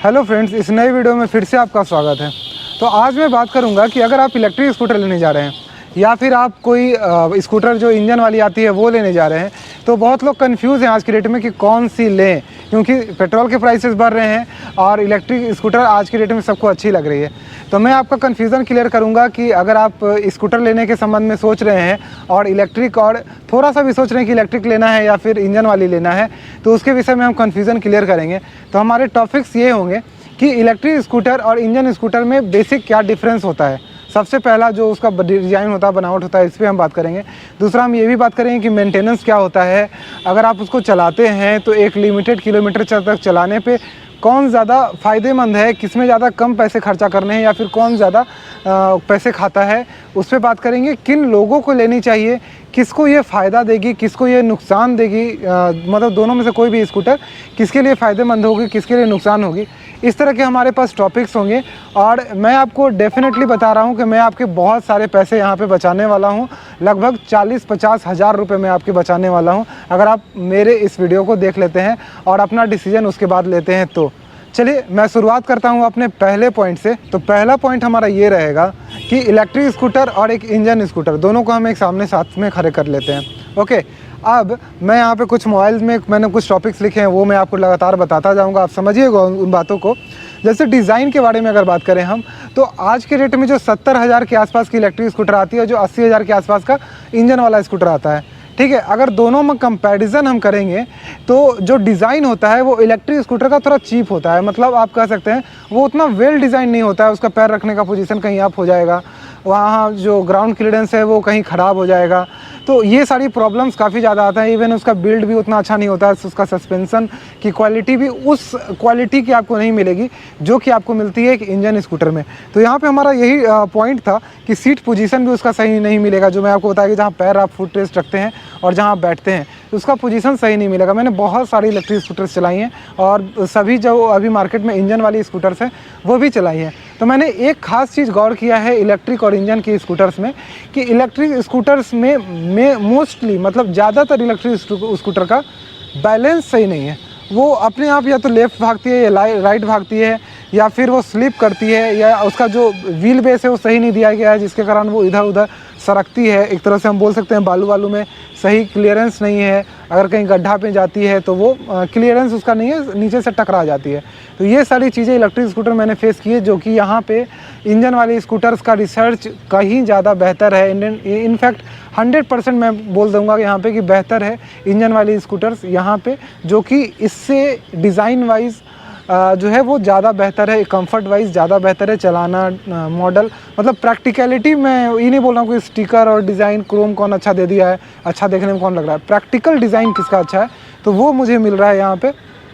Hello friends, इस नए video में फिर से आपका स्वागत है। तो आज मैं बात करूंगा कि अगर आप इलेक्ट्रिक स्कूटर लेने जा रहे हैं या फिर आप कोई स्कूटर जो इंजन वाली आती है वो लेने जा रहे हैं, तो बहुत लोग कंफ्यूज हैं आज की डेट में कि कौन सी लें, क्योंकि पेट्रोल के प्राइसेस बढ़ रहे हैं और इलेक्ट्रिक स्कूटर आज की डेट में सबको अच्छी लग रही है। तो मैं आपका कन्फ्यूज़न क्लियर करूंगा कि अगर आप स्कूटर लेने के संबंध में सोच रहे हैं और इलेक्ट्रिक और थोड़ा सा भी सोच रहे हैं कि इलेक्ट्रिक लेना है या फिर इंजन वाली लेना है, तो उसके विषय में हम कन्फ्यूज़न क्लियर करेंगे। तो हमारे टॉपिक्स ये होंगे कि इलेक्ट्रिक स्कूटर और इंजन स्कूटर में बेसिक क्या डिफरेंस होता है। सबसे पहला जो उसका डिज़ाइन होता है, बनावट होता है, इस पर हम बात करेंगे। दूसरा हम ये भी बात करेंगे कि मेंटेनेंस क्या होता है, अगर आप उसको चलाते हैं तो एक लिमिटेड किलोमीटर तक चलाने पे कौन ज़्यादा फ़ायदेमंद है, किस में ज़्यादा कम पैसे खर्चा करने हैं या फिर कौन ज़्यादा पैसे खाता है, उस पर बात करेंगे। किन लोगों को लेनी चाहिए, किसको ये फ़ायदा देगी, किसको ये नुकसान देगी, मतलब दोनों में से कोई भी स्कूटर किसके लिए फ़ायदेमंद होगी, किसके लिए नुकसान होगी, इस तरह के हमारे पास टॉपिक्स होंगे। और मैं आपको डेफिनेटली बता रहा हूँ कि मैं आपके बहुत सारे पैसे यहाँ पे बचाने वाला हूँ। लगभग 40-50 हज़ार रुपये मैं आपके बचाने वाला हूँ अगर आप मेरे इस वीडियो को देख लेते हैं और अपना डिसीजन उसके बाद लेते हैं। तो चलिए मैं शुरुआत करता हूँ अपने पहले पॉइंट से। तो पहला पॉइंट हमारा ये रहेगा कि इलेक्ट्रिक स्कूटर और एक इंजन स्कूटर दोनों को हम एक सामने साथ में खड़े कर लेते हैं। ओके, अब मैं यहाँ पे कुछ मोबाइल्स में मैंने कुछ टॉपिक्स लिखे हैं, वो मैं आपको लगातार बताता जाऊँगा, आप समझिएगा उन बातों को। जैसे डिज़ाइन के बारे में अगर बात करें हम, तो आज के रेट में जो 70,000 के आसपास की इलेक्ट्रिक स्कूटर आती है, जो 80,000 के आसपास का इंजन वाला स्कूटर आता है, ठीक है। अगर दोनों में कंपैरिजन हम करेंगे तो जो डिज़ाइन होता है वो इलेक्ट्रिक स्कूटर का थोड़ा चीप होता है। मतलब आप कह सकते हैं वो उतना वेल डिज़ाइन नहीं होता है, उसका पैर रखने का पोजीशन कहीं अप हो जाएगा, वहाँ जो ग्राउंड क्लियरेंस है वो कहीं ख़राब हो जाएगा, तो ये सारी प्रॉब्लम्स काफ़ी ज़्यादा आता है। इवन उसका बिल्ड भी उतना अच्छा नहीं होता है, उसका सस्पेंसन की क्वालिटी भी उस क्वालिटी की आपको नहीं मिलेगी जो कि आपको मिलती है एक इंजन स्कूटर में। तो यहाँ पे हमारा यही पॉइंट था कि सीट पोजीशन भी उसका सही नहीं मिलेगा। जो मैं आपको बताया कि जहाँ पैर आप फुट रेस्ट रखते हैं और जहाँ आप बैठते हैं तो उसका पोजीशन सही नहीं मिलेगा। मैंने बहुत सारी इलेक्ट्रिक स्कूटर्स चलाई हैं और सभी जो अभी मार्केट में इंजन वाली स्कूटर्स हैं वो भी चलाई हैं। तो मैंने एक ख़ास चीज़ गौर किया है इलेक्ट्रिक और इंजन की स्कूटर्स में कि इलेक्ट्रिक स्कूटर्स में मोस्टली, मतलब ज़्यादातर इलेक्ट्रिक स्कूटर का बैलेंस सही नहीं है। वो अपने आप या तो लेफ़्ट भागती है या राइट भागती है, या फिर वो स्लिप करती है, या उसका जो व्हील बेस है वो सही नहीं दिया गया है, जिसके कारण वो इधर उधर सरकती है। एक तरह से हम बोल सकते हैं बालू में सही क्लियरेंस नहीं है, अगर कहीं गड्ढा पे जाती है तो वो क्लियरेंस उसका नहीं है, नीचे से टकरा जाती है। तो ये सारी चीज़ें इलेक्ट्रिक स्कूटर मैंने फेस की है, जो कि यहाँ पे इंजन वाली स्कूटर्स का रिसर्च कहीं ज़्यादा बेहतर है। इनफैक्ट 100% मैं बोल दूँगा कि यहाँ पे कि बेहतर है इंजन वाली स्कूटर्स यहाँ पे, जो कि इससे डिज़ाइन वाइज जो है वो ज़्यादा बेहतर है, कंफर्ट वाइज ज़्यादा बेहतर है। चलाना मॉडल, मतलब प्रैक्टिकलिटी, मैं ये नहीं बोल रहा हूँ कि स्टिकर और डिज़ाइन क्रोम कौन अच्छा दे दिया है, अच्छा देखने में कौन लग रहा है, प्रैक्टिकल डिज़ाइन किसका अच्छा है, तो वो मुझे मिल रहा है यहाँ पे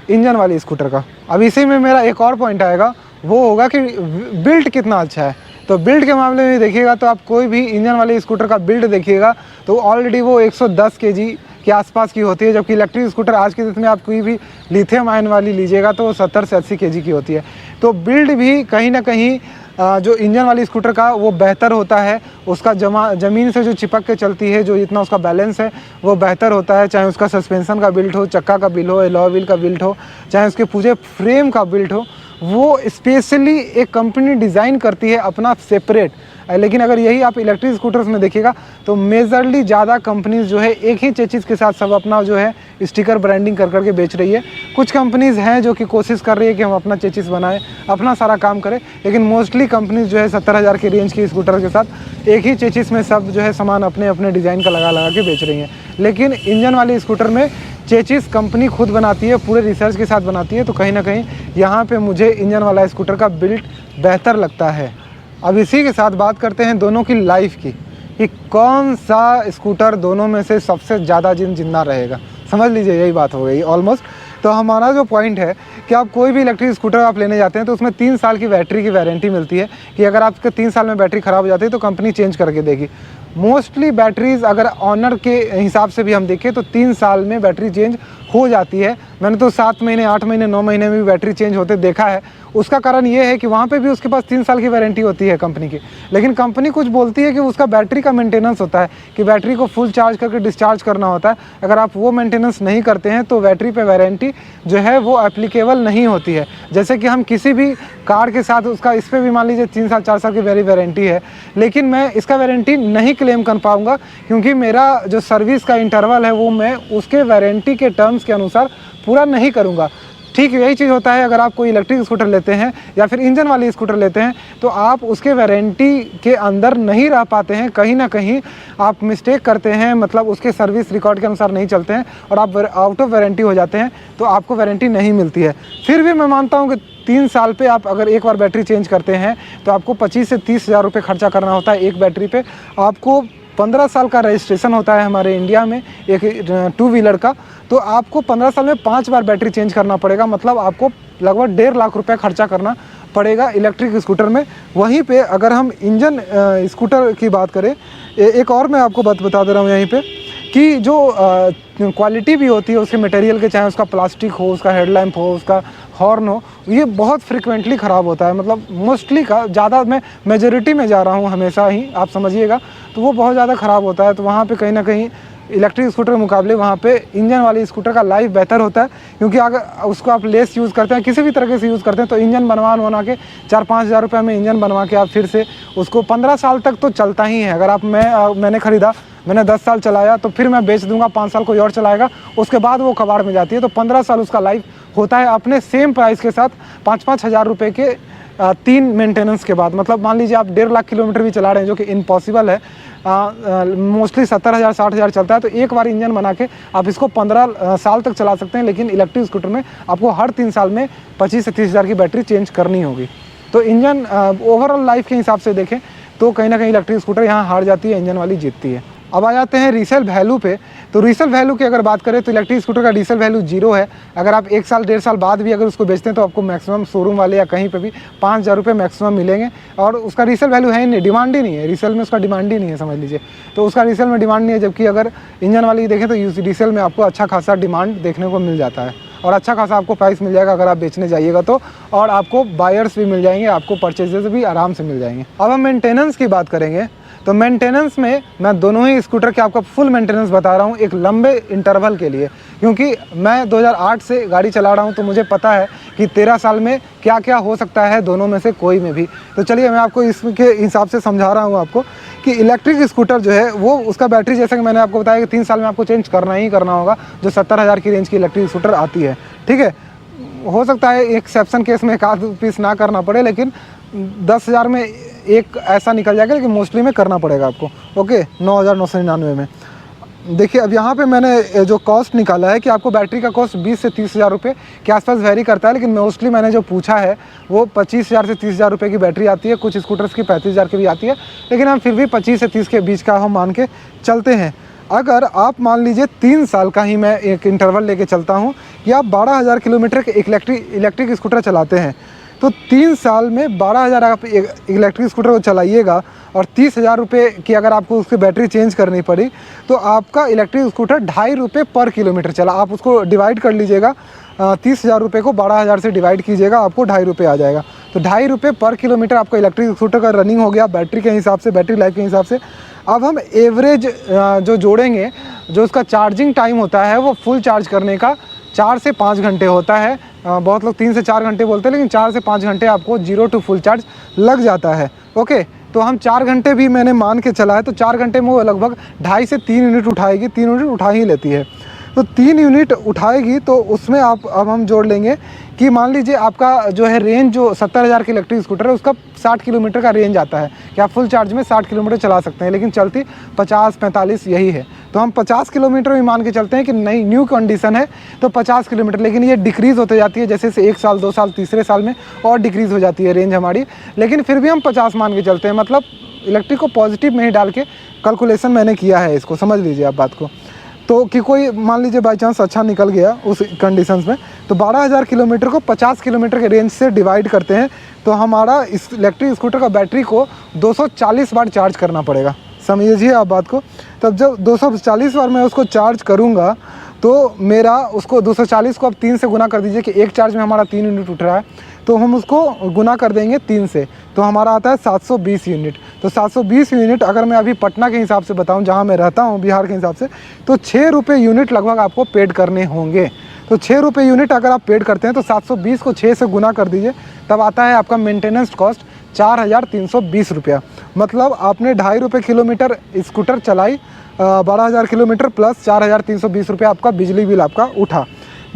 इंजन वाली स्कूटर का। अब इसी में मेरा एक और पॉइंट आएगा, वो होगा कि बिल्ड कितना अच्छा है। तो बिल्ड के मामले में देखिएगा तो आप कोई भी इंजन वाले स्कूटर का बिल्ड देखिएगा तो ऑलरेडी वो 110 केजी के आसपास की होती है, जबकि इलेक्ट्रिक स्कूटर आज के दिन में आप कोई भी लिथियम आयन वाली लीजिएगा तो वो 70 से 80 केजी की होती है। तो बिल्ड भी कहीं ना कहीं जो इंजन वाली स्कूटर का वो बेहतर होता है, उसका ज़मीन से जो चिपक के चलती है, जो इतना उसका बैलेंस है वो बेहतर होता है। चाहे उसका सस्पेंसन का बिल्ट हो, चक्का का बिल्ट हो, अलॉय व्हील का बिल्ट हो, चाहे उसके पूरे फ्रेम का बिल्ट हो, वो स्पेशली एक कंपनी डिज़ाइन करती है अपना सेपरेट। लेकिन अगर यही आप इलेक्ट्रिक स्कूटर्स में देखिएगा तो मेजरली ज़्यादा कंपनीज़ जो है एक ही चेचिस के साथ सब अपना जो है स्टिकर ब्रांडिंग कर करके बेच रही है। कुछ कंपनीज़ हैं जो कि कोशिश कर रही है कि हम अपना चेचिस बनाएं, अपना सारा काम करें, लेकिन मोस्टली कंपनीज़ जो है 70,000 के रेंज की स्कूटर के साथ एक ही चेचिस में सब जो है सामान अपने अपने डिज़ाइन का लगा के बेच रही हैं। लेकिन इंजन वाली स्कूटर में चेचिस कंपनी खुद बनाती है, पूरे रिसर्च के साथ बनाती है, तो कहीं ना कहीं यहाँ पे मुझे इंजन वाला स्कूटर का बिल्ड बेहतर लगता है। अब इसी के साथ बात करते हैं दोनों की लाइफ की, कि कौन सा स्कूटर दोनों में से सबसे ज़्यादा जिंदा रहेगा। समझ लीजिए यही बात हो गई ऑलमोस्ट। तो हमारा जो पॉइंट है कि आप कोई भी इलेक्ट्रिक स्कूटर आप लेने जाते हैं तो उसमें 3 साल की बैटरी की वारंटी मिलती है, कि अगर आपके 3 साल में बैटरी ख़राब हो जाती है तो कंपनी चेंज करके देगी। मोस्टली बैटरीज़ अगर ऑनर के हिसाब से भी हम देखें तो 3 साल में बैटरी चेंज हो जाती है। मैंने तो 7 महीने, 8 महीने, 9 महीने में भी बैटरी चेंज होते देखा है। उसका कारण ये है कि वहाँ पे भी उसके पास 3 साल की वारंटी होती है कंपनी की, लेकिन कंपनी कुछ बोलती है कि उसका बैटरी का मेंटेनेंस होता है कि बैटरी को फुल चार्ज करके डिस्चार्ज करना होता है। अगर आप वो मेंटेनेंस नहीं करते हैं तो बैटरी पे वारंटी जो है वो एप्लीकेबल नहीं होती है। जैसे कि हम किसी भी कार के साथ उसका इस पर भी मान लीजिए 3 साल 4 साल की मेरी वारंटी है, लेकिन मैं इसका वारंटी नहीं क्लेम कर पाऊँगा क्योंकि मेरा जो सर्विस का इंटरवल है वो मैं उसके वारंटी के टर्म्स के अनुसार पूरा नहीं करूँगा। ठीक यही चीज़ होता है अगर आप कोई इलेक्ट्रिक स्कूटर लेते हैं या फिर इंजन वाली स्कूटर लेते हैं तो आप उसके वारंटी के अंदर नहीं रह पाते हैं, कहीं ना कहीं आप मिस्टेक करते हैं, मतलब उसके सर्विस रिकॉर्ड के अनुसार नहीं चलते हैं और आप आउट ऑफ वारंटी हो जाते हैं तो आपको वारंटी नहीं मिलती है। फिर भी मैं मानता हूँ कि 3 साल पे आप अगर एक बार बैटरी चेंज करते हैं तो आपको 25 से 30 हज़ार रुपये खर्चा करना होता है एक बैटरी पे। आपको 15 साल का रजिस्ट्रेशन होता है हमारे इंडिया में एक 2 व्हीलर का, तो आपको 15 साल में 5 बार बैटरी चेंज करना पड़ेगा, मतलब आपको लगभग 1.5 लाख रुपए खर्चा करना पड़ेगा इलेक्ट्रिक स्कूटर में। वहीं पे अगर हम इंजन स्कूटर की बात करें, एक और मैं आपको बात बता दे रहा हूँ यहीं पे कि जो क्वालिटी भी होती है उसके मटेरियल के, चाहे उसका प्लास्टिक हो, उसका हेडलैम्प हो, उसका हॉर्न हो, ये बहुत फ्रिक्वेंटली ख़राब होता है। मतलब मोस्टली का ज़्यादा, मैं मेजॉरिटी में जा रहा हूँ हमेशा ही, आप समझिएगा, तो वो बहुत ज़्यादा ख़राब होता है। तो वहाँ पे कहीं ना कहीं इलेक्ट्रिक स्कूटर के मुकाबले वहाँ पे इंजन वाली स्कूटर का लाइफ बेहतर होता है, क्योंकि अगर उसको आप लेस यूज़ करते हैं, किसी भी तरीके से यूज़ करते हैं, तो इंजन बना के 4-5 हज़ार रुपये में इंजन बनवा के आप फिर से उसको 15 साल तक तो चलता ही है। अगर आप मैंने ख़रीदा, मैंने 10 साल चलाया तो फिर मैं बेच दूंगा, 5 साल कोई और चलाएगा, उसके बाद वो कबाड़ में जाती है। तो 15 साल उसका लाइफ होता है अपने सेम प्राइस के साथ 5-5 हज़ार रुपये के 3 मेंटेनेंस के बाद। मतलब मान लीजिए आप 1.5 लाख किलोमीटर भी चला रहे हैं, जो कि इम्पॉसिबल है, मोस्टली 70,000 60,000 चलता है, तो एक बार इंजन बना के आप इसको 15 साल तक चला सकते हैं। लेकिन इलेक्ट्रिक स्कूटर में आपको हर 3 साल में 25 से 30 हज़ार की बैटरी चेंज करनी होगी। तो इंजन ओवरऑल लाइफ के हिसाब से देखें तो कहीं ना कहीं इलेक्ट्रिक स्कूटर यहाँ हार जाती है, इंजन वाली जीतती है। अब आ जाते हैं रीसेल वैल्यू पे। तो रीसेल वैल्यू की अगर बात करें तो इलेक्ट्रिक स्कूटर का रीसेल वैल्यू 0 है। अगर आप 1 साल 1.5 साल बाद भी अगर उसको बेचते हैं तो आपको मैक्सिमम शोरूम वाले या कहीं पे भी 5,000 रुपये मैक्सिमम मिलेंगे, और उसका रीसेल वैल्यू है ही नहीं, डिमांड ही नहीं है रीसेल में, उसका डिमांड ही नहीं है, समझ लीजिए। तो उसका रीसेल में डिमांड नहीं है, जबकि अगर इंजन वाली देखें तो रीसेल में आपको अच्छा खासा डिमांड देखने को मिल जाता है और अच्छा खासा आपको प्राइस मिल जाएगा अगर आप बेचने जाइएगा तो, और आपको बायर्स भी मिल जाएंगे, आपको परचेजेस भी आराम से मिल जाएंगे। अब हम मेंटेनेंस की बात करेंगे तो मेंटेनेंस में मैं दोनों ही स्कूटर के आपको फुल मेंटेनेंस बता रहा हूँ एक लंबे इंटरवल के लिए, क्योंकि मैं 2008 से गाड़ी चला रहा हूँ तो मुझे पता है कि 13 साल में क्या क्या हो सकता है दोनों में से कोई में भी। तो चलिए मैं आपको इसके हिसाब से समझा रहा हूँ आपको कि इलेक्ट्रिक स्कूटर जो है वो उसका बैटरी, जैसे कि मैंने आपको बताया कि 3 साल में आपको चेंज करना ही करना होगा, जो 70,000 की रेंज की इलेक्ट्रिक स्कूटर आती है। ठीक है, हो सकता है एक्सेप्शन केस में एक आध पीस ना करना पड़े, लेकिन 10,000 में एक ऐसा निकल जाएगा, लेकिन मोस्टली में करना पड़ेगा आपको। ओके, 9,999 में। देखिए अब यहाँ पे मैंने जो कॉस्ट निकाला है कि आपको बैटरी का कॉस्ट 20 से 30 हज़ार रुपये के आसपास वेरी करता है, लेकिन मोस्टली मैंने जो पूछा है वो 25,000 से 30,000 रुपये की बैटरी आती है। कुछ स्कूटर्स की 35,000 की भी आती है, लेकिन हम फिर भी 25 से 30 के बीच का हम मान के चलते हैं। अगर आप मान लीजिए 3 साल का ही मैं एक इंटरवल लेके चलता हूँ कि आप 12,000 किलोमीटर के इलेक्ट्रिक स्कूटर चलाते हैं, तो 3 साल में 12,000 आप इलेक्ट्रिक स्कूटर को चलाइएगा और 30,000 रुपये की अगर आपको उसकी बैटरी चेंज करनी पड़ी तो आपका इलेक्ट्रिक स्कूटर 2.5 रुपये पर किलोमीटर चला। आप उसको डिवाइड कर लीजिएगा, 30,000 रुपये को 12,000 से डिवाइड कीजिएगा, आपको 2.5 रुपये आ जाएगा। तो 2.5 रुपये पर किलोमीटर आपका इलेक्ट्रिक स्कूटर का रनिंग हो गया बैटरी के हिसाब से, बैटरी लाइफ के हिसाब से। अब हम एवरेज जो जोड़ेंगे, जो उसका चार्जिंग टाइम होता है वो फुल चार्ज करने का 4 से 5 घंटे होता है। बहुत लोग 3 से 4 घंटे बोलते हैं, लेकिन 4 से 5 घंटे आपको 0 टू फुल चार्ज लग जाता है। ओके, तो हम 4 घंटे भी मैंने मान के चला है, तो 4 घंटे में वो लगभग 2.5 से 3 यूनिट उठाएगी, 3 यूनिट उठा ही लेती है। तो 3 यूनिट उठाएगी तो उसमें अब हम जोड़ लेंगे कि मान लीजिए आपका जो है रेंज, जो 70,000 की इलेक्ट्रिक स्कूटर है उसका 60 किलोमीटर का रेंज आता है कि आप फुल चार्ज में 60 किलोमीटर चला सकते हैं, लेकिन चलती 50-45 यही है। तो हम 50 किलोमीटर भी मान के चलते हैं कि नई न्यू कंडीशन है तो 50 किलोमीटर, लेकिन ये डिक्रीज़ होते जाती है जैसे से 1 साल 2 साल तीसरे साल में और डिक्रीज़ हो जाती है रेंज हमारी, लेकिन फिर भी हम 50 मान के चलते हैं। मतलब इलेक्ट्रिक को पॉजिटिव में ही डाल के कैलकुलेशन मैंने किया है इसको, समझ लीजिए आप बात को। तो कि कोई मान लीजिए बाई चांस अच्छा निकल गया उस कंडीशंस में, तो 12,000 किलोमीटर को 50 किलोमीटर के रेंज से डिवाइड करते हैं तो हमारा इस इलेक्ट्रिक स्कूटर का बैटरी को 240 बार चार्ज करना पड़ेगा। समझिए आप बात को। तब जब 240 बार मैं उसको चार्ज करूँगा तो मेरा उसको 240 को आप 3 से गुना कर दीजिए कि एक चार्ज में हमारा 3 यूनिट उठ रहा है, तो हम उसको गुना कर देंगे 3 से, तो हमारा आता है 720 यूनिट। तो 720 यूनिट अगर मैं अभी पटना के हिसाब से बताऊं, जहां मैं रहता हूं बिहार के हिसाब से, तो 6 रुपये यूनिट लगभग आपको पेड करने होंगे। तो 6 रुपये यूनिट अगर आप पेड करते हैं तो 720 को 6 से गुना कर दीजिए, तब आता है आपका मेंटेनेंस कॉस्ट 4,320 रुपया। मतलब आपने 2.5 रुपये किलोमीटर स्कूटर चलाई, 12,000 किलोमीटर प्लस 4,320 रुपया आपका बिजली बिल आपका उठा।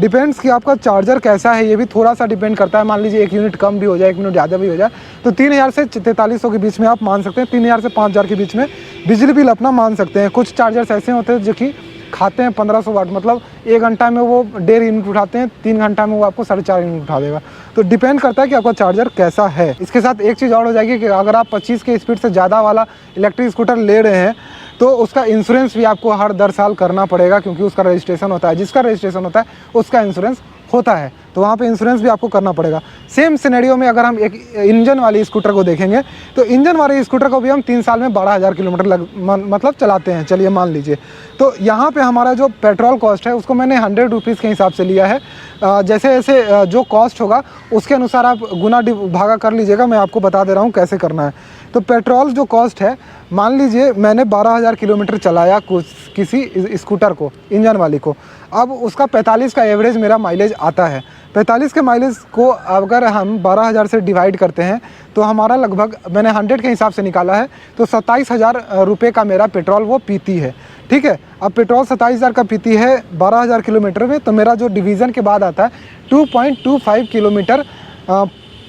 डिपेंड्स कि आपका चार्जर कैसा है, ये भी थोड़ा सा डिपेंड करता है। मान लीजिए 1 यूनिट कम भी हो जाए, 1 यूनिट ज़्यादा भी हो जाए, तो 3,000 से 4,300 के बीच में आप मान सकते हैं, 3,000 से 5,000 के बीच में बिजली बिल अपना मान सकते हैं। कुछ चार्जर्स ऐसे होते हैं जो कि खाते हैं 1500 वाट, मतलब 1 घंटा में वो 1.5 यूनिट उठाते हैं, 3 घंटा में वो आपको 4.5 यूनिट उठा देगा। तो डिपेंड करता है कि आपका चार्जर कैसा है। इसके साथ एक चीज़ और हो जाएगी कि अगर आप 25 के स्पीड से ज़्यादा वाला इलेक्ट्रिक स्कूटर ले रहे हैं तो उसका इंश्योरेंस भी आपको हर 10 साल करना पड़ेगा, क्योंकि उसका रजिस्ट्रेशन होता है। जिसका रजिस्ट्रेशन होता है उसका इंश्योरेंस होता है, तो वहाँ पे इंश्योरेंस भी आपको करना पड़ेगा। सेम सिनेरियो में अगर हम एक इंजन वाली स्कूटर को देखेंगे तो इंजन वाले स्कूटर को भी हम 3 साल में 12,000 किलोमीटर मतलब चलाते हैं, चलिए मान लीजिए। तो यहाँ पे हमारा जो पेट्रोल कॉस्ट है उसको मैंने 100 रुपीज़ के हिसाब से लिया है। जैसे जैसे जो कॉस्ट होगा उसके अनुसार आप गुना भागा कर लीजिएगा। मैं आपको बता दे रहा हूँ कैसे करना है। तो पेट्रोल जो कॉस्ट है, मान लीजिए मैंने 12,000 किलोमीटर चलाया किसी स्कूटर को, इंजन वाली को, अब उसका 45 का एवरेज मेरा माइलेज आता है। 45 के माइलेज को अगर हम 12,000 से डिवाइड करते हैं तो हमारा लगभग, मैंने 100 के हिसाब से निकाला है, तो 27,000 रुपये का मेरा पेट्रोल वो पीती है। ठीक है, अब पेट्रोल 27,000 का पीती है 12,000 किलोमीटर में, तो मेरा जो डिवीज़न के बाद आता है 2.25 किलोमीटर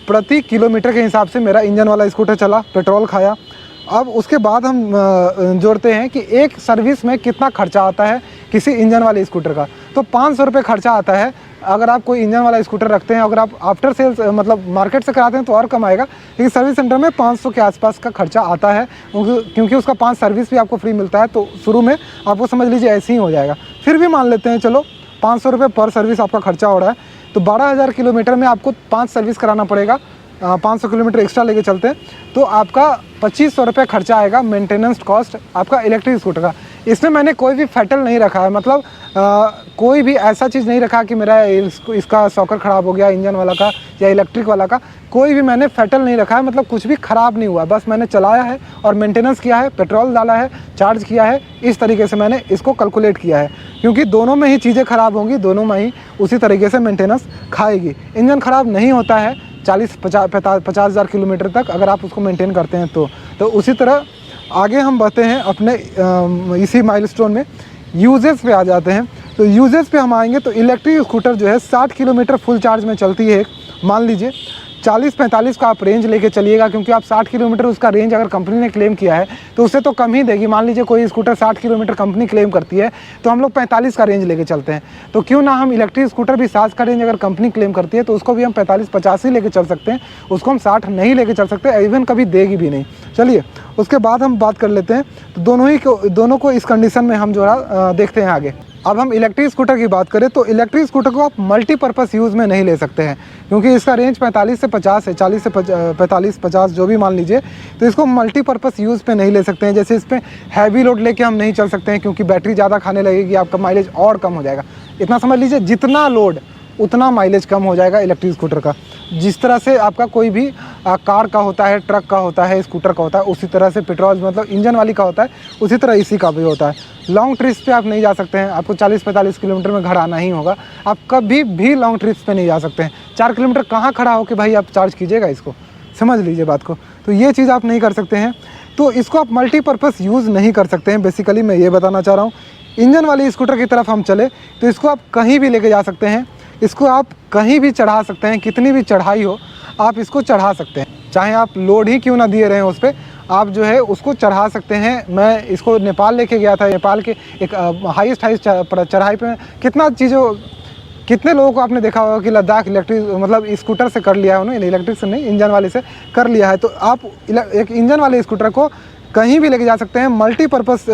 प्रति किलोमीटर के हिसाब से मेरा इंजन वाला स्कूटर चला, पेट्रोल खाया। अब उसके बाद हम जोड़ते हैं कि एक सर्विस में कितना खर्चा आता है किसी इंजन वाले स्कूटर का, तो 500 रुपये खर्चा आता है। अगर आप कोई इंजन वाला स्कूटर रखते हैं, अगर आप आफ्टर सेल्स मतलब मार्केट से कराते हैं तो और कम आएगा, लेकिन सर्विस सेंटर में 500 के आसपास का खर्चा आता है, क्योंकि उसका 5 सर्विस भी आपको फ्री मिलता है। तो शुरू में आपको समझ लीजिए ऐसे ही हो जाएगा। फिर भी मान लेते हैं चलो 500 रुपये पर सर्विस आपका खर्चा हो रहा है, तो 12,000 किलोमीटर में आपको 5 सर्विस कराना पड़ेगा। 500 किलोमीटर एक्स्ट्रा लेके चलते हैं तो आपका 2,500 रुपये खर्चा आएगा मेंटेनेंस कॉस्ट आपका इलेक्ट्रिक स्कूटर का। इसमें मैंने कोई भी फैटल नहीं रखा है, मतलब कोई भी ऐसा चीज़ नहीं रखा कि मेरा इसका सॉकर ख़राब हो गया इंजन वाला का या इलेक्ट्रिक वाला का, कोई भी मैंने फैटल नहीं रखा है। मतलब कुछ भी ख़राब नहीं हुआ, बस मैंने चलाया है और मेंटेनेंस किया है, पेट्रोल डाला है, चार्ज किया है, इस तरीके से मैंने इसको कैलकुलेट किया है। क्योंकि दोनों में ही चीज़ें ख़राब होंगी, दोनों में ही उसी तरीके से मेंटेनेंस खाएगी। इंजन ख़राब नहीं होता है 50,000 किलोमीटर तक अगर आप उसको मेंटेन करते हैं तो उसी तरह आगे हम बढ़ते हैं अपने इसी माइलस्टोन में यूजेस पे आ जाते हैं। तो यूजेस पे हम आएंगे तो इलेक्ट्रिक स्कूटर जो है 60 किलोमीटर फुल चार्ज में चलती है। मान लीजिए 40-45 का आप रेंज लेके चलिएगा, क्योंकि आप 60 किलोमीटर उसका रेंज अगर कंपनी ने क्लेम किया है तो उससे तो कम ही देगी। मान लीजिए कोई स्कूटर 60 किलोमीटर कंपनी क्लेम करती है तो हम लोग 45 का रेंज लेके चलते हैं, तो क्यों ना हम इलेक्ट्रिक स्कूटर भी 60 का रेंज अगर कंपनी क्लेम करती है तो उसको भी हम 45-50 ही लेके चल सकते हैं, उसको हम 60 नहीं लेके चल सकते, इवन कभी देगी भी नहीं। चलिए उसके बाद हम बात कर लेते हैं, तो दोनों को इस कंडीशन में हम जो है देखते हैं आगे। अब हम इलेक्ट्रिक स्कूटर की बात करें तो इलेक्ट्रिक स्कूटर को आप मल्टीपर्पज़ यूज़ में नहीं ले सकते हैं, क्योंकि इसका रेंज 45 से 50 है, 40 से 45-50 जो भी मान लीजिए, तो इसको मल्टीपर्पज़ यूज़ पे नहीं ले सकते हैं। जैसे इस पर हैवी लोड लेके हम नहीं चल सकते हैं, क्योंकि बैटरी ज़्यादा खाने लगेगी, आपका माइलेज और कम हो जाएगा। इतना समझ लीजिए जितना लोड उतना माइलेज कम हो जाएगा इलेक्ट्रिक स्कूटर का। जिस तरह से आपका कोई भी कार का होता है, ट्रक का होता है, स्कूटर का होता है, उसी तरह से पेट्रोल मतलब इंजन वाली का होता है, उसी तरह इसी का भी होता है। लॉन्ग ट्रिप्स पे आप नहीं जा सकते हैं, आपको 40-45 किलोमीटर में घर आना ही होगा। आप कभी भी लॉन्ग ट्रिप्स पे नहीं जा सकते हैं। 4 किलोमीटर कहाँ खड़ा हो कि भाई आप चार्ज कीजिएगा इसको, समझ लीजिए बात को। तो ये चीज़ आप नहीं कर सकते हैं, तो इसको आप मल्टीपर्पज़ यूज़ नहीं कर सकते हैं। बेसिकली मैं ये बताना चाह रहा हूँ। इंजन वाली स्कूटर की तरफ हम चले तो इसको आप कहीं भी लेके जा सकते हैं, इसको आप कहीं भी चढ़ा सकते हैं, कितनी भी चढ़ाई हो आप इसको चढ़ा सकते हैं, चाहे आप लोड ही क्यों ना दिए रहे हैं उस पर, आप जो है उसको चढ़ा सकते हैं। मैं इसको नेपाल लेके गया था, नेपाल के एक हाईएस्ट चढ़ाई पे कितने लोगों को आपने देखा होगा कि लद्दाख इलेक्ट्रिक मतलब स्कूटर से कर लिया है उन्होंने, इलेक्ट्रिक से नहीं इंजन वाले से कर लिया है। तो आप एक इंजन वाले स्कूटर को कहीं भी लेके जा सकते हैं, मल्टीपर्पज़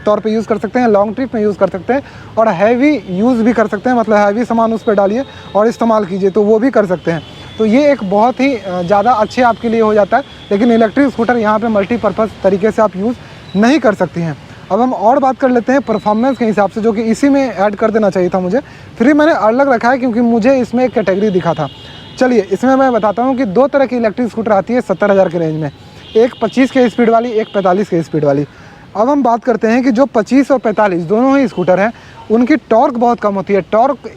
तौर पे यूज़ कर सकते हैं, लॉन्ग ट्रिप में यूज़ कर सकते हैं और हैवी यूज़ भी कर सकते हैं, मतलब हैवी सामान उस पर डालिए और इस्तेमाल कीजिए तो वो भी कर सकते हैं। तो ये एक बहुत ही ज़्यादा अच्छे आपके लिए हो जाता है। लेकिन इलेक्ट्रिक स्कूटर यहाँ पे मल्टीपर्पज़ तरीके से आप यूज़ नहीं कर सकती हैं। अब हम और बात कर लेते हैं परफॉर्मेंस के हिसाब से, जो कि इसी में ऐड कर देना चाहिए था मुझे, फिर मैंने अलग रखा है क्योंकि मुझे इसमें एक कैटेगरी दिखा था। चलिए इसमें मैं बताता हूँ कि दो तरह की इलेक्ट्रिक स्कूटर आती है 70,000 के रेंज में, एक 25 के स्पीड वाली, एक 45 के स्पीड वाली। अब हम बात करते हैं कि जो 25 और 45 दोनों ही स्कूटर हैं, उनकी टॉर्क बहुत कम होती है। टॉर्क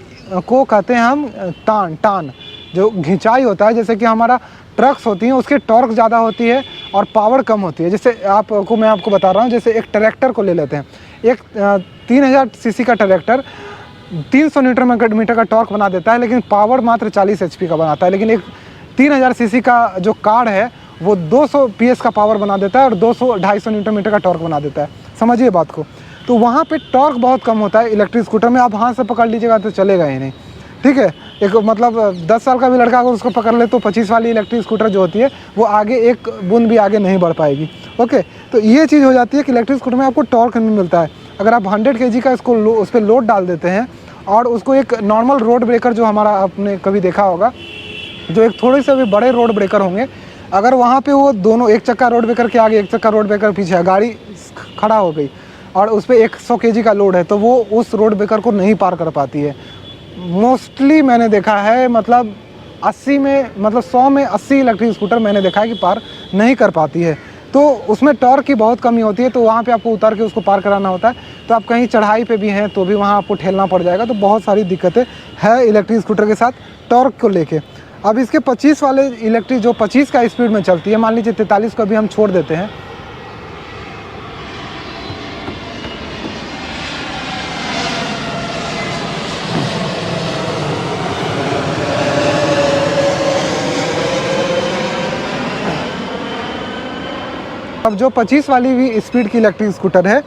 को कहते हैं हम टान, जो घिंचाई होता है, जैसे कि हमारा ट्रक्स होती हैं उसकी टॉर्क ज़्यादा होती है और पावर कम होती है। जैसे मैं आपको बता रहा हूँ, जैसे एक ट्रैक्टर को ले लेते हैं, एक 3000 सीसी का ट्रैक्टर 300 न्यूटन मीटर का टॉर्क बना देता है, लेकिन पावर मात्र 40 एचपी का बनाता है। लेकिन एक 3000 सीसी का जो कार है वो 200 पीएस का पावर बना देता है और 200-250 न्यूटन मीटर का टॉर्क बना देता है। समझिए बात को। तो वहाँ पे टॉर्क बहुत कम होता है इलेक्ट्रिक स्कूटर में। आप हाथ से पकड़ लीजिएगा तो चलेगा ही नहीं, ठीक है। एक मतलब 10 साल का भी लड़का अगर उसको पकड़ ले तो 25 वाली इलेक्ट्रिक स्कूटर जो होती है वो आगे एक बूंद भी आगे नहीं बढ़ पाएगी। ओके, तो ये चीज़ हो जाती है कि इलेक्ट्रिक स्कूटर में आपको टॉर्क नहीं मिलता है। अगर आप 100 kg का इसको उस पर लोड डाल देते हैं और उसको एक नॉर्मल रोड ब्रेकर, जो हमारा आपने कभी देखा होगा, जो एक थोड़े से भी बड़े रोड ब्रेकर होंगे, अगर वहाँ पे वो दोनों, एक चक्का रोड ब्रेकर के आगे एक चक्का रोड ब्रेकर पीछे है, गाड़ी खड़ा हो गई और उस पर 100 kg का लोड है, तो वो उस रोड ब्रेकर को नहीं पार कर पाती है। मोस्टली मैंने देखा है, मतलब 80 में, मतलब 100 में 80 इलेक्ट्रिक स्कूटर मैंने देखा है कि पार नहीं कर पाती है। तो उसमें टॉर्क की बहुत कमी होती है, तो वहाँ पे आपको उतार के उसको पार कराना होता है। तो आप कहीं चढ़ाई पे भी हैं तो भी वहाँ आपको ठेलना पड़ जाएगा। तो बहुत सारी दिक्कतें हैं इलेक्ट्रिक स्कूटर के साथ टॉर्क को लेके। अब इसके 25 वाले इलेक्ट्रिक, जो 25 का स्पीड में चलती है, मान लीजिए 43 को भी हम छोड़ देते हैं, अब जो 25 वाली भी स्पीड की इलेक्ट्रिक स्कूटर है,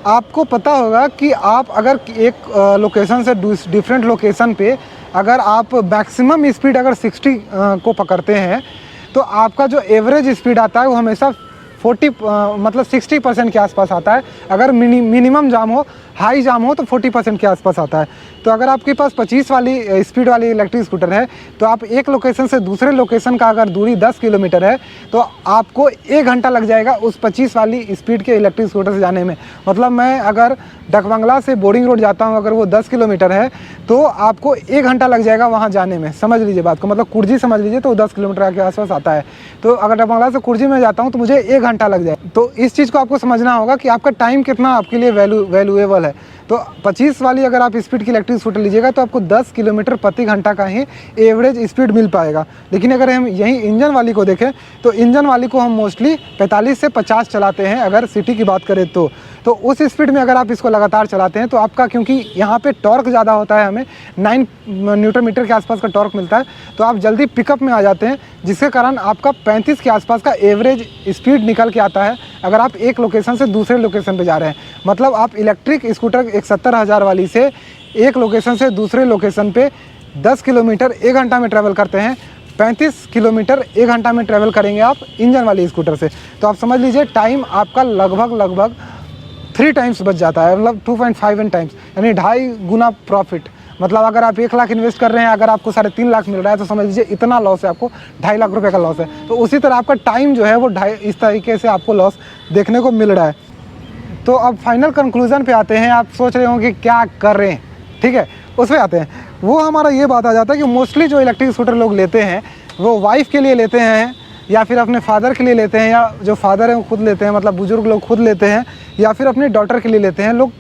आपको पता होगा कि आप अगर एक लोकेशन से डिफरेंट लोकेशन पे अगर आप मैक्सिमम स्पीड अगर 60 को पकड़ते हैं, तो आपका जो एवरेज स्पीड आता है वो हमेशा 40 मतलब 60% के आसपास आता है। अगर मिनिमम जाम हो, हाई जाम हो, तो 40% के आसपास आता है। तो अगर आपके पास 25 वाली स्पीड वाली इलेक्ट्रिक स्कूटर है, तो आप एक लोकेशन से दूसरे लोकेशन का अगर दूरी 10 किलोमीटर है, तो आपको 1 घंटा लग जाएगा उस 25 वाली स्पीड के इलेक्ट्रिक स्कूटर से जाने में। मतलब मैं अगर डकबंगला से बोरिंग रोड जाता हूँ, अगर वो 10 किलोमीटर है, तो आपको 1 घंटा लग जाएगा वहाँ जाने में। समझ लीजिए बात को, मतलब कुर्जी समझ लीजिए तो 10 किलोमीटर के आसपास आता है। तो अगर डकबंगला से कुर्जी में जाता हूँ तो मुझे 1 घंटा लग जाए। तो इस चीज़ को आपको समझना होगा कि आपका टाइम कितना आपके लिए वैल्यूएबल है। तो 25 वाली अगर आप स्पीड की इलेक्ट्रिक स्कूटर लीजिएगा तो आपको 10 किलोमीटर प्रति घंटा का ही एवरेज स्पीड मिल पाएगा। लेकिन अगर हम यही इंजन वाली को देखें, तो इंजन वाली को हम मोस्टली 45 से 50 चलाते हैं अगर सिटी की बात करें तो उस स्पीड में अगर आप इसको लगातार चलाते हैं तो आपका, क्योंकि यहाँ पे टॉर्क ज़्यादा होता है, हमें 9 न्यूटन मीटर के आसपास का टॉर्क मिलता है, तो आप जल्दी पिकअप में आ जाते हैं, जिसके कारण आपका 35 के आसपास का एवरेज स्पीड निकल के आता है अगर आप एक लोकेशन से दूसरे लोकेशन पे जा रहे हैं। मतलब आप इलेक्ट्रिक स्कूटर एक 70,000 वाली से एक लोकेशन से दूसरे लोकेशन पे 10 किलोमीटर 1 घंटा में ट्रैवल करते हैं, 35 किलोमीटर 1 घंटा में ट्रैवल करेंगे आप इंजन वाली स्कूटर से। तो आप समझ लीजिए टाइम आपका लगभग 3 टाइम्स बच जाता है, मतलब 2.5 टाइम्स, यानी 2.5 गुना प्रॉफिट। मतलब अगर आप 1 लाख इन्वेस्ट कर रहे हैं, अगर आपको 3.5 लाख मिल रहा है, तो समझ लीजिए इतना लॉस है, आपको 2.5 लाख रुपए का लॉस है। तो उसी तरह आपका टाइम जो है वो इस तरीके से आपको लॉस देखने को मिल रहा है। तो अब फाइनल कंक्लूजन पे आते हैं। आप सोच रहे होंगे क्या कर रहे हैं, ठीक है, उस पर आते हैं। वो हमारा ये बात आ जाता है कि मोस्टली जो इलेक्ट्रिक स्कूटर लोग लेते हैं वो वाइफ के लिए लेते हैं, या फिर अपने फादर के लिए लेते हैं, या जो फादर हैं वो खुद लेते हैं, मतलब बुजुर्ग लोग खुद लेते हैं, या फिर अपने डॉटर के लिए लेते हैं। लोग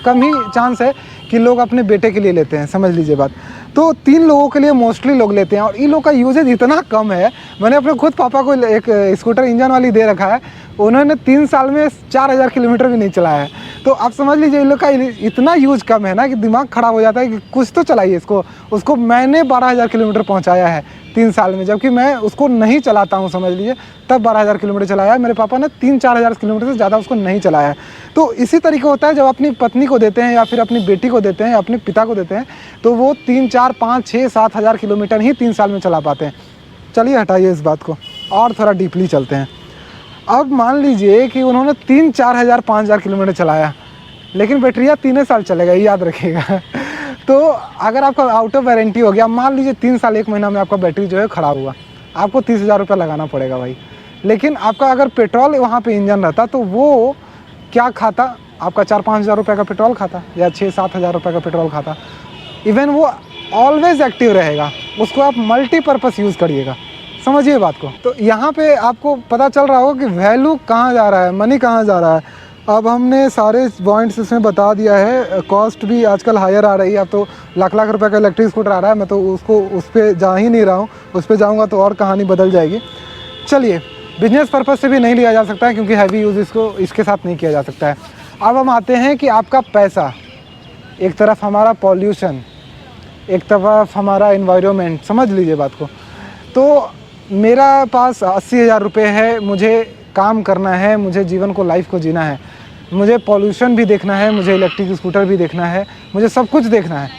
कम ही चांस है कि लोग अपने बेटे के लिए लेते हैं, समझ लीजिए बात। तो 3 लोगों के लिए मोस्टली लोग लेते हैं और इन लोग का यूजेज इतना कम है। मैंने अपने खुद पापा को एक स्कूटर इंजन वाली दे रखा है, उन्होंने 3 साल में 4000 किलोमीटर भी नहीं चलाया है। तो आप समझ लीजिए इन लोग का इतना यूज कम है ना कि दिमाग खराब हो जाता है कि कुछ तो चलाइए इसको। उसको मैंने 12,000 किलोमीटर पहुँचाया है 3 साल में, जबकि मैं उसको नहीं चलाता हूँ, समझ लीजिए, तब 12,000 किलोमीटर चलाया है। मेरे पापा ने 3-4 हज़ार किलोमीटर से ज़्यादा उसको नहीं चलाया है। तो इसी तरीके होता है जब अपनी पत्नी को देते हैं, या फिर अपनी बेटी को देते हैं, या अपने पिता को देते हैं, तो वो 3, 4, 5, 6, 7 हज़ार किलोमीटर ही 3 साल में चला पाते हैं। चलिए हटाइए इस बात को और थोड़ा डीपली चलते हैं। अब मान लीजिए कि उन्होंने 3, 4 हज़ार, 5 हज़ार किलोमीटर चलाया, लेकिन बैटरिया 3 साल चलेगा, याद रखिएगा। तो अगर आपका आउट ऑफ वारंटी हो गया, मान लीजिए 3 साल 1 महीना में आपका बैटरी जो है ख़राब हुआ, आपको 30,000 रुपये लगाना पड़ेगा भाई। लेकिन आपका अगर पेट्रोल वहाँ पे इंजन रहता तो वो क्या खाता, आपका 4-5 हज़ार रुपये का पेट्रोल खाता या 6-7 हज़ार रुपये का पेट्रोल खाता। इवन वो ऑलवेज एक्टिव रहेगा, उसको आप मल्टीपर्पज़ यूज़ करिएगा, समझिए बात को। तो यहाँ पे आपको पता चल रहा होगा कि वैल्यू कहाँ जा रहा है, मनी कहाँ जा रहा है। अब हमने सारे पॉइंट्स इसमें बता दिया है। कॉस्ट भी आजकल हायर आ रही है, अब तो लाख लाख रुपए का इलेक्ट्रिक स्कूटर आ रहा है। मैं तो उस पर जा ही नहीं रहा हूँ, उस पर जाऊँगा तो और कहानी बदल जाएगी। चलिए, बिजनेस पर्पज़ से भी नहीं लिया जा सकता है क्योंकि हैवी यूज़ इसके साथ नहीं किया जा सकता है। अब हम आते हैं कि आपका पैसा, एक तरफ हमारा पॉल्यूशन, एक तरफ हमारा एनवायरनमेंट, समझ लीजिए बात को। तो मेरा पास 80,000 रुपये है, मुझे काम करना है, मुझे जीवन को, लाइफ को जीना है, मुझे पॉल्यूशन भी देखना है, मुझे इलेक्ट्रिक स्कूटर भी देखना है, मुझे सब कुछ देखना है।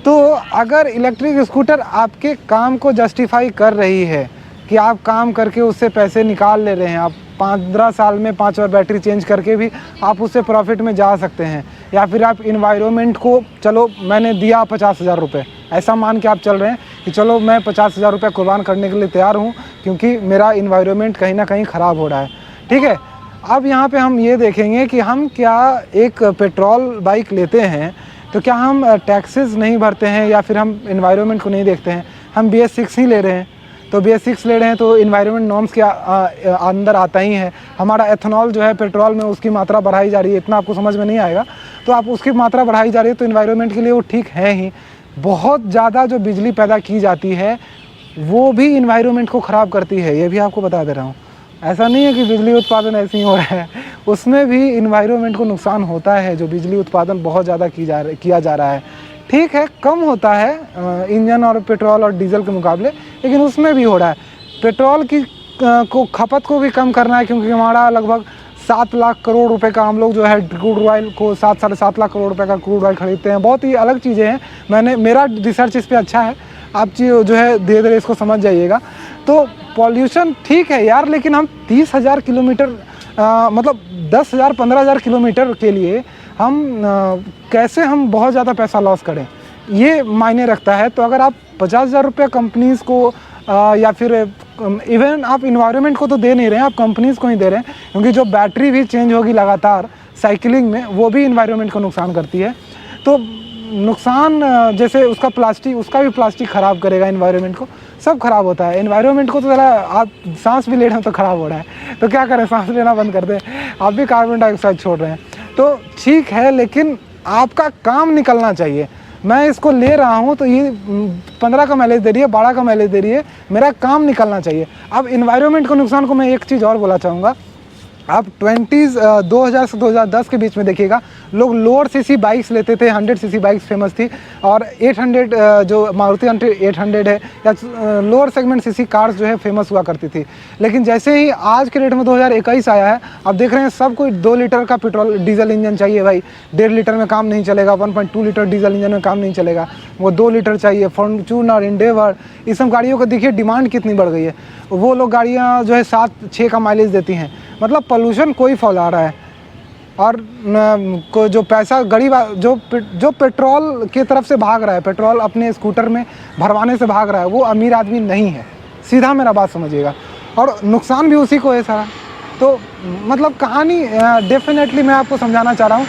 तो अगर इलेक्ट्रिक स्कूटर आपके काम को जस्टिफाई कर रही है कि आप काम करके उससे पैसे निकाल ले रहे हैं, आप 15 साल में 5 बार बैटरी चेंज करके भी आप उससे प्रॉफिट में जा सकते हैं, या फिर आप इन्वायरमेंट को, चलो मैंने दिया 50,000 रुपये, ऐसा मान के आप चल रहे हैं कि चलो मैं 50,000 रुपये कुर्बान करने के लिए तैयार हूँ क्योंकि मेरा इन्वायरमेंट कहीं ना कहीं ख़राब हो रहा है, ठीक है। अब यहाँ पे हम ये देखेंगे कि हम क्या एक पेट्रोल बाइक लेते हैं तो क्या हम टैक्सेस नहीं भरते हैं या फिर हम इन्वायरमेंट को नहीं देखते हैं। हम BS6 ही ले रहे हैं, तो BS6 ले रहे हैं तो इन्वायरमेंट नॉर्म्स के अंदर आता ही है। हमारा एथेनॉल जो है पेट्रोल में, उसकी मात्रा बढ़ाई जा रही है, इतना आपको समझ में नहीं आएगा, तो आप उसकी मात्रा बढ़ाई जा रही है तो इन्वायरमेंट के लिए वो ठीक है ही। बहुत ज़्यादा जो बिजली पैदा की जाती है वो भी इन्वायरमेंट को ख़राब करती है, ये भी आपको बता दे रहा हूँ। ऐसा नहीं है कि बिजली उत्पादन ऐसे ही हो रहा है, उसमें भी इन्वायरमेंट को नुकसान होता है। जो बिजली उत्पादन बहुत ज़्यादा किया जा रहा है, ठीक है, कम होता है इंजन और पेट्रोल और डीजल के मुकाबले, लेकिन उसमें भी हो रहा है। पेट्रोल की को खपत को भी कम करना है क्योंकि हमारा लगभग 7 लाख करोड़ रुपए का हम लोग जो है क्रूड ऑयल को 7-7.5 लाख करोड़ रुपए का क्रूड ऑयल खरीदते हैं। बहुत ही अलग चीज़ें हैं, मेरा रिसर्च इस पर अच्छा है, आप जो है धीरे धीरे इसको समझ जाइएगा। तो पॉल्यूशन ठीक है यार, लेकिन हम 30,000 किलोमीटर मतलब 10,000 15,000 किलोमीटर के लिए हम कैसे हम बहुत ज़्यादा पैसा लॉस करें, ये मायने रखता है। तो अगर आप 50,000 रुपये कंपनीज़ को या फिर इवन आप इन्वायरमेंट को तो दे नहीं रहे हैं, आप कंपनीज़ को ही दे रहे हैं, क्योंकि जो बैटरी भी चेंज होगी लगातार साइकिलिंग में, वो भी इन्वायरमेंट को नुकसान करती है। तो नुकसान जैसे उसका भी प्लास्टिक ख़राब करेगा इन्वायरमेंट को, सब ख़राब होता है। इन्वायरमेंट को तो ज़रा आप सांस भी ले रहे हो तो ख़राब हो रहा है, तो क्या करें, सांस लेना बंद कर दें, आप भी कार्बन डाइऑक्साइड छोड़ रहे हैं। तो ठीक है, लेकिन आपका काम निकलना चाहिए। मैं इसको ले रहा हूँ तो ये 15 का माइलेज दे रही है, 12 का माइलेज दे रही है, मेरा काम निकलना चाहिए। अब इन्वायरमेंट को नुकसान को मैं एक चीज़ और बोला चाहूँगा, आप 2000 से 2010 के बीच में देखिएगा, लोग लोअर सीसी बाइक्स लेते थे, 100 सीसी बाइक्स फेमस थी, और 800 जो मारुति 800 है या लोअर सेगमेंट सीसी कार्स जो है फेमस हुआ करती थी। लेकिन जैसे ही आज के डेट में 2021 आया है, आप देख रहे हैं सब कोई 2 लीटर का पेट्रोल डीजल इंजन चाहिए भाई, 1.5 लीटर में काम नहीं चलेगा, 1.2 लीटर डीजल इंजन में काम नहीं चलेगा, वो 2 लीटर चाहिए। फॉर्च्यूनर, एंडेवर, इस सब गाड़ियों को देखिए डिमांड कितनी बढ़ गई है, वो लोग गाड़ियाँ जो है 7-6 का माइलेज देती हैं। मतलब पोल्यूशन कोई फैला रहा है, और जो पैसा गरीब जो पेट्रोल की तरफ से भाग रहा है, पेट्रोल अपने स्कूटर में भरवाने से भाग रहा है, वो अमीर आदमी नहीं है, सीधा मेरा बात समझिएगा, और नुकसान भी उसी को है सारा। तो मतलब कहानी डेफिनेटली मैं आपको समझाना चाह रहा हूँ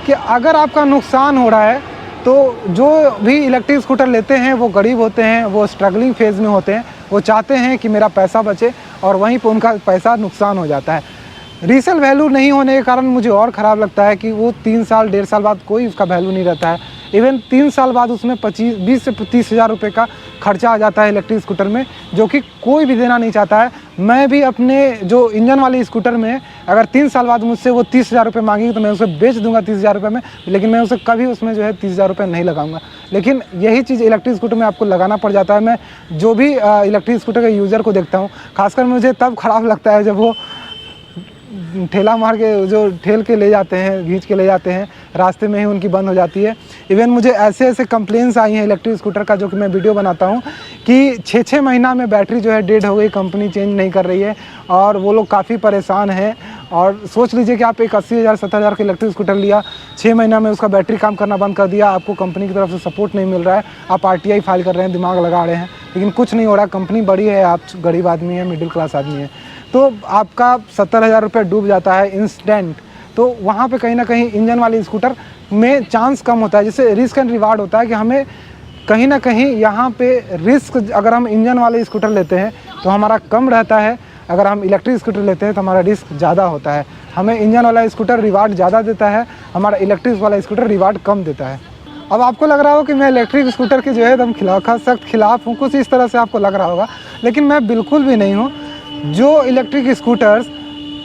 कि अगर आपका नुकसान हो रहा है तो जो भी इलेक्ट्रिक स्कूटर लेते हैं वो गरीब होते हैं, वो स्ट्रगलिंग फेज़ में होते हैं, वो चाहते हैं कि मेरा पैसा बचे, और वहीं पर उनका पैसा नुकसान हो जाता है। रीसेल वैल्यू नहीं होने के कारण मुझे और ख़राब लगता है कि वो 3 साल 1.5 साल बाद कोई उसका वैल्यू नहीं रहता है। इवन 3 साल बाद उसमें 20 से 30 हज़ार रुपये का खर्चा आ जाता है इलेक्ट्रिक स्कूटर में, जो कि कोई भी देना नहीं चाहता है। मैं भी अपने जो इंजन वाली स्कूटर में अगर 3 साल बाद मुझसे वो 30,000 रुपये मांगेगी तो मैं उसे बेच दूंगा 30,000 रुपये में, लेकिन मैं उसे कभी उसमें जो है 30,000 रुपये नहीं लगाऊंगा। लेकिन यही चीज़ इलेक्ट्रिक स्कूटर में आपको लगाना पड़ जाता है। मैं जो भी इलेक्ट्रिक स्कूटर के यूज़र को देखता हूँ, खासकर मुझे तब ख़राब लगता है जब वो ठेला मार के जो ठेल के ले जाते हैं, खींच के ले जाते हैं, रास्ते में ही उनकी बंद हो जाती है। इवन मुझे ऐसे कंप्लेंट्स आई हैं इलेक्ट्रिक स्कूटर का, जो कि मैं वीडियो बनाता हूं, कि 6-6 महीना में बैटरी जो है डेड हो गई, कंपनी चेंज नहीं कर रही है, और वो लोग काफ़ी परेशान हैं। और सोच लीजिए कि आप एक 80,000 70,000 का इलेक्ट्रिक स्कूटर लिया, 6 महीना में उसका बैटरी काम करना बंद कर दिया, आपको कंपनी की तरफ से सपोर्ट नहीं मिल रहा है, आप RTI फाइल कर रहे हैं, दिमाग लगा रहे हैं, लेकिन कुछ नहीं हो रहा। कंपनी बड़ी है, आप गरीब आदमी है, मिडिल क्लास आदमी है, तो आपका 70,000 रुपये डूब जाता है इंस्टेंट। तो वहाँ पे कहीं ना कहीं इंजन वाली स्कूटर में चांस कम होता है, जिससे रिस्क एंड रिवार्ड होता है कि हमें कहीं ना कहीं यहाँ पे रिस्क अगर हम इंजन वाले स्कूटर लेते हैं तो हमारा कम रहता है, अगर हम इलेक्ट्रिक स्कूटर लेते हैं तो हमारा रिस्क ज़्यादा होता है। हमें इंजन वाला स्कूटर रिवार्ड ज़्यादा देता है, हमारा इलेक्ट्रिक वाला स्कूटर रिवार्ड कम देता है। अब आपको लग रहा हो कि मैं इलेक्ट्रिक स्कूटर के जो है एकदम सख्त खिलाफ हूँ, कुछ इस तरह से आपको लग रहा होगा, लेकिन मैं बिल्कुल भी नहीं हूँ। जो इलेक्ट्रिक स्कूटर्स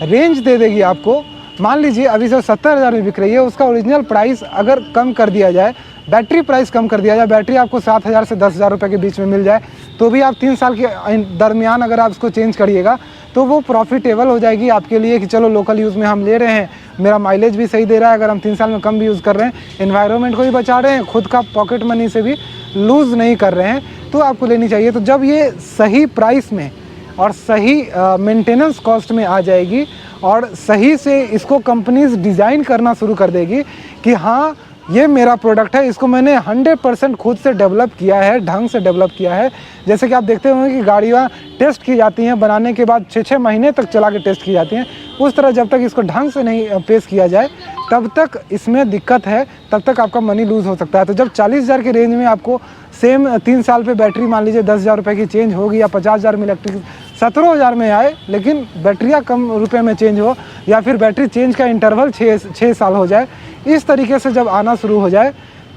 रेंज दे देगी आपको, मान लीजिए अभी जो 70,000 में बिक रही है उसका ओरिजिनल प्राइस अगर कम कर दिया जाए, बैटरी प्राइस कम कर दिया जाए, बैटरी आपको 7,000 से 10,000 रुपये के बीच में मिल जाए, तो भी आप 3 साल के दरमियान अगर आप इसको चेंज करिएगा तो वो प्रॉफिटेबल हो जाएगी आपके लिए कि चलो लोकल यूज़ में हम ले रहे हैं, मेरा माइलेज भी सही दे रहा है, अगर हम 3 साल में कम भी यूज़ कर रहे हैं, एनवायरनमेंट को भी बचा रहे हैं, खुद का पॉकेट मनी से भी लूज़ नहीं कर रहे हैं, तो आपको लेनी चाहिए। तो जब ये सही प्राइस में और सही मेंटेनेंस कॉस्ट में आ जाएगी और सही से इसको कंपनीज डिज़ाइन करना शुरू कर देगी कि हाँ ये मेरा प्रोडक्ट है, इसको मैंने 100% खुद से डेवलप किया है, ढंग से डेवलप किया है। जैसे कि आप देखते होंगे कि गाड़ियाँ टेस्ट की जाती हैं, बनाने के बाद 6-6 महीने तक चला के टेस्ट की जाती हैं, उस तरह जब तक इसको ढंग से नहीं पेश किया जाए तब तक इसमें दिक्कत है, तब तक आपका मनी लूज़ हो सकता है। तो जब 40,000 के रेंज में आपको सेम 3 साल पे बैटरी मान लीजिए 10,000 रुपये की चेंज होगी, या 50,000 में इलेक्ट्रिक 17,000 में आए लेकिन बैटरियाँ कम रुपए में चेंज हो, या फिर बैटरी चेंज का इंटरवल 6 साल हो जाए, इस तरीके से जब आना शुरू हो जाए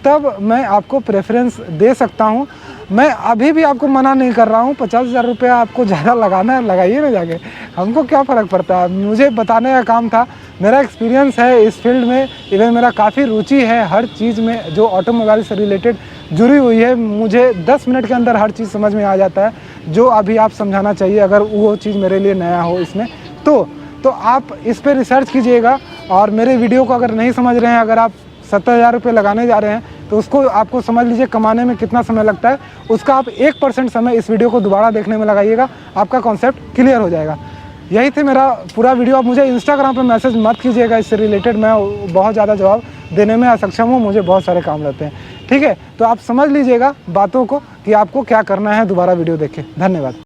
तब मैं आपको प्रेफरेंस दे सकता हूँ। मैं अभी भी आपको मना नहीं कर रहा हूँ, 50,000 रुपये आपको ज़्यादा लगाना है लगाइए ना जाके, हमको क्या फ़र्क पड़ता है, मुझे बताने का काम था, मेरा एक्सपीरियंस है इस फील्ड में, इवन मेरा काफ़ी रुचि है हर चीज़ में जो ऑटोमोबाइल से रिलेटेड जुड़ी हुई है। मुझे 10 मिनट के अंदर हर चीज़ समझ में आ जाता है जो अभी आप समझाना चाहिए, अगर वो चीज़ मेरे लिए नया हो इसमें तो आप इस पर रिसर्च कीजिएगा। और मेरे वीडियो को अगर नहीं समझ रहे हैं, अगर आप 70,000 रुपये लगाने जा रहे हैं तो उसको आपको समझ लीजिए कमाने में कितना समय लगता है, उसका आप 1% समय इस वीडियो को दोबारा देखने में लगाइएगा, आपका कॉन्सेप्ट क्लियर हो जाएगा। यही थे मेरा पूरा वीडियो। आप मुझे इंस्टाग्राम पे मैसेज मत कीजिएगा इससे रिलेटेड, मैं बहुत ज़्यादा जवाब देने में असक्षम हूँ, मुझे बहुत सारे काम रहते हैं, ठीक है। तो आप समझ लीजिएगा बातों को कि आपको क्या करना है, दोबारा वीडियो देखें। धन्यवाद।